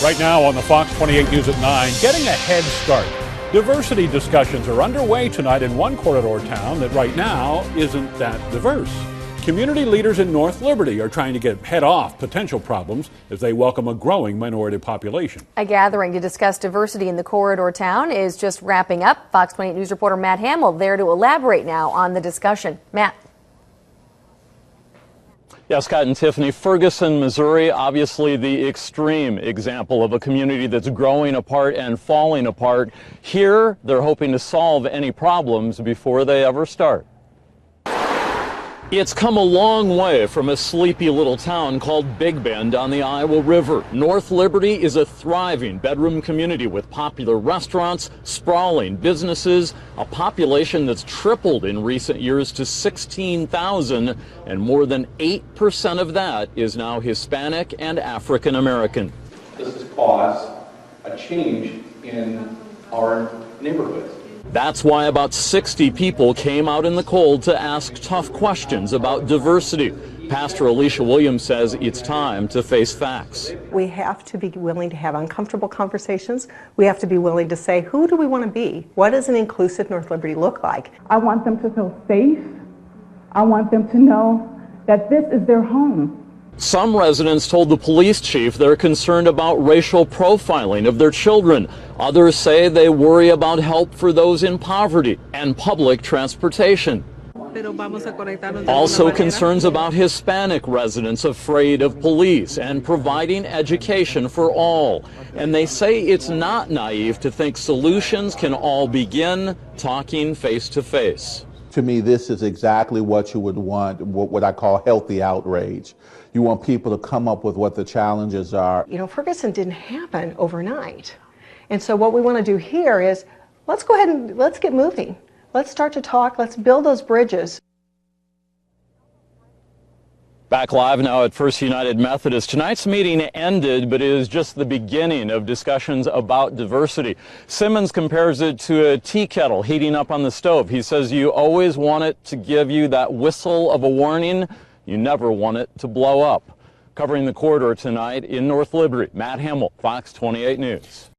Right now on the Fox 28 News at 9, getting a head start. Diversity discussions are underway tonight in one corridor town that right now isn't that diverse. Community leaders in North Liberty are trying to head off potential problems as they welcome a growing minority population. A gathering to discuss diversity in the corridor town is just wrapping up. Fox 28 News reporter Matt Hamill there to elaborate now on the discussion. Matt. Yeah, Scott and Tiffany, Ferguson, Missouri, obviously the extreme example of a community that's growing apart and falling apart. Here, they're hoping to solve any problems before they ever start. It's come a long way from a sleepy little town called Big Bend on the Iowa River. North Liberty is a thriving bedroom community with popular restaurants, sprawling businesses, a population that's tripled in recent years to 16,000, and more than 8% of that is now Hispanic and African American. This has caused a change in our neighborhoods. That's why about 60 people came out in the cold to ask tough questions about diversity. Pastor Alecia Williams says it's time to face facts. We have to be willing to have uncomfortable conversations. We have to be willing to say, who do we want to be? What does an inclusive North Liberty look like? I want them to feel safe. I want them to know that this is their home. Some residents told the police chief they're concerned about racial profiling of their children. Others say they worry about help for those in poverty and public transportation. Also concerns about Hispanic residents afraid of police and providing education for all. And they say it's not naive to think solutions can all begin talking face to face. To me, this is exactly what you would want, what I call healthy outrage. You want people to come up with what the challenges are. You know, Ferguson didn't happen overnight. And so what we want to do here is, let's go ahead and let's get moving. Let's start to talk. Let's build those bridges. Back live now at First United Methodist. Tonight's meeting ended, but it is just the beginning of discussions about diversity. Simmons compares it to a tea kettle heating up on the stove. He says you always want it to give you that whistle of a warning. You never want it to blow up. Covering the corridor tonight in North Liberty, Matt Hamill, Fox 28 News.